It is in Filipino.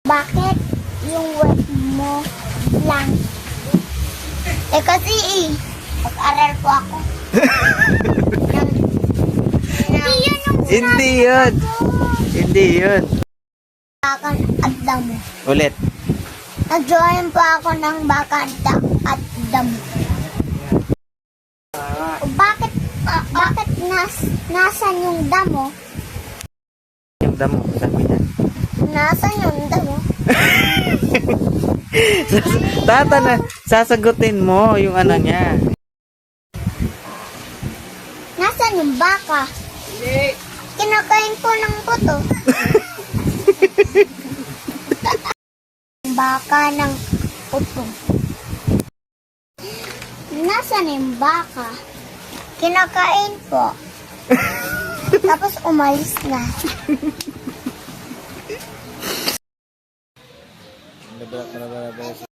Bakit yung web mo lang? Kasi pag-aral po ako. Hindi yun yung Hindi yun. Hindi yun. Bakan at damo. Ulit. Nag-join pa ako ng bakan at damo. Bakit nasan yung damo? Yung damo, sabi niya. Nasan yung damo? Sasagutin mo yung ano niya. Nasan yung baka? Kinakain po ng puto. Baka ng puto. Nasan yung baka? Kinakain po. Tapos umalis na. Nabala